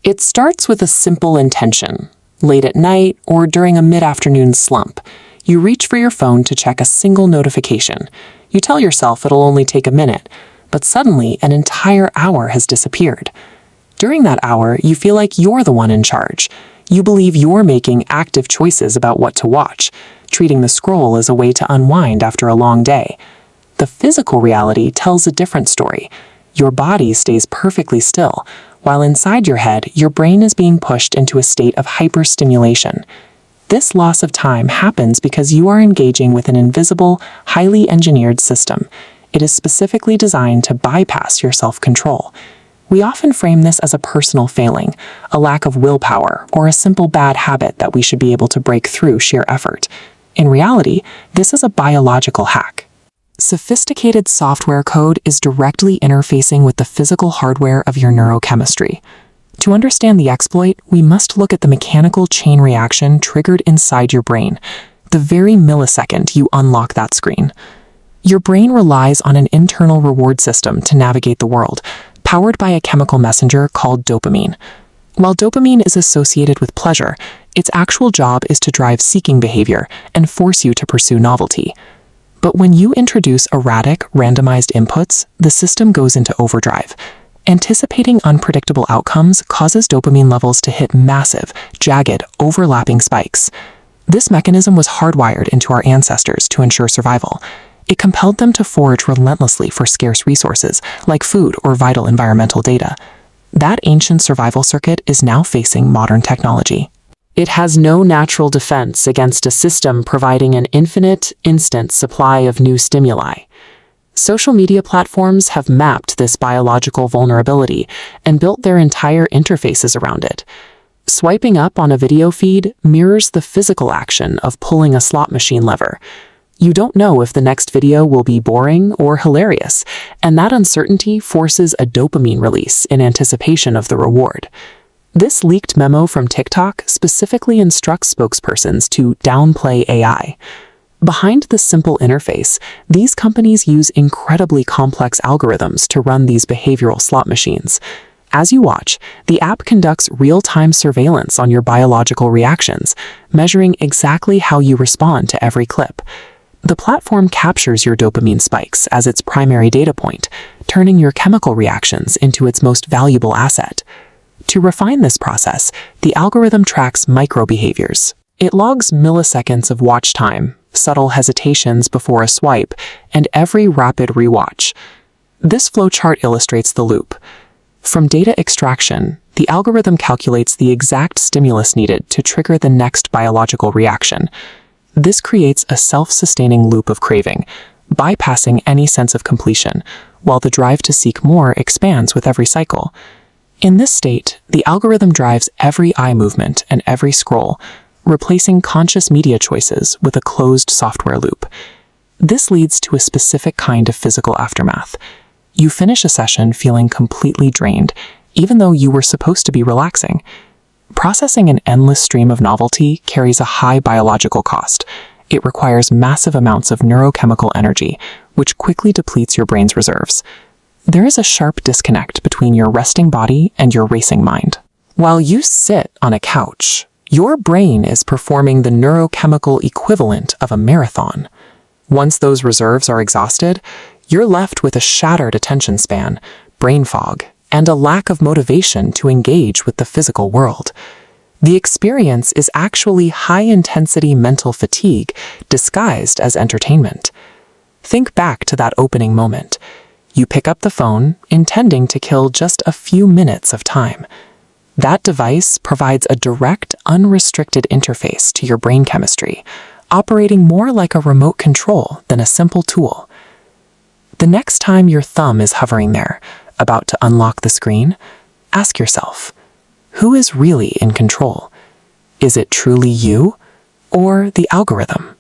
It starts with a simple intention. Late at night or during a mid-afternoon slump, you reach for your phone to check a single notification. You tell yourself it'll only take a minute, but suddenly an entire hour has disappeared. During that hour, you feel like you're the one in charge. You believe you're making active choices about what to watch, treating the scroll as a way to unwind after a long day. The physical reality tells a different story. Your body stays perfectly still, while inside your head, your brain is being pushed into a state of hyperstimulation. This loss of time happens because you are engaging with an invisible, highly engineered system. It is specifically designed to bypass your self-control. We often frame this as a personal failing, a lack of willpower, or a simple bad habit that we should be able to break through sheer effort. In reality, this is a biological hack. Sophisticated software code is directly interfacing with the physical hardware of your neurochemistry. To understand the exploit, we must look at the mechanical chain reaction triggered inside your brain, the very millisecond you unlock that screen. Your brain relies on an internal reward system to navigate the world, powered by a chemical messenger called dopamine. While dopamine is associated with pleasure, its actual job is to drive seeking behavior and force you to pursue novelty. But when you introduce erratic, randomized inputs, the system goes into overdrive. Anticipating unpredictable outcomes causes dopamine levels to hit massive, jagged, overlapping spikes. This mechanism was hardwired into our ancestors to ensure survival. It compelled them to forage relentlessly for scarce resources, like food or vital environmental data. That ancient survival circuit is now facing modern technology. It has no natural defense against a system providing an infinite, instant supply of new stimuli. Social media platforms have mapped this biological vulnerability and built their entire interfaces around it. Swiping up on a video feed mirrors the physical action of pulling a slot machine lever. You don't know if the next video will be boring or hilarious, and that uncertainty forces a dopamine release in anticipation of the reward. This leaked memo from TikTok specifically instructs spokespersons to downplay AI. Behind the simple interface, these companies use incredibly complex algorithms to run these behavioral slot machines. As you watch, the app conducts real-time surveillance on your biological reactions, measuring exactly how you respond to every clip. The platform captures your dopamine spikes as its primary data point, turning your chemical reactions into its most valuable asset. To refine this process, the algorithm tracks micro-behaviors. It logs milliseconds of watch time, subtle hesitations before a swipe, and every rapid rewatch. This flowchart illustrates the loop. From data extraction, the algorithm calculates the exact stimulus needed to trigger the next biological reaction. This creates a self-sustaining loop of craving, bypassing any sense of completion, while the drive to seek more expands with every cycle. In this state, the algorithm drives every eye movement and every scroll, replacing conscious media choices with a closed software loop. This leads to a specific kind of physical aftermath. You finish a session feeling completely drained, even though you were supposed to be relaxing. Processing an endless stream of novelty carries a high biological cost. It requires massive amounts of neurochemical energy, which quickly depletes your brain's reserves. There is a sharp disconnect between your resting body and your racing mind. While you sit on a couch, your brain is performing the neurochemical equivalent of a marathon. Once those reserves are exhausted, you're left with a shattered attention span, brain fog, and a lack of motivation to engage with the physical world. The experience is actually high-intensity mental fatigue disguised as entertainment. Think back to that opening moment. You pick up the phone, intending to kill just a few minutes of time. That device provides a direct, unrestricted interface to your brain chemistry, operating more like a remote control than a simple tool. The next time your thumb is hovering there, about to unlock the screen, ask yourself, who is really in control? Is it truly you or the algorithm?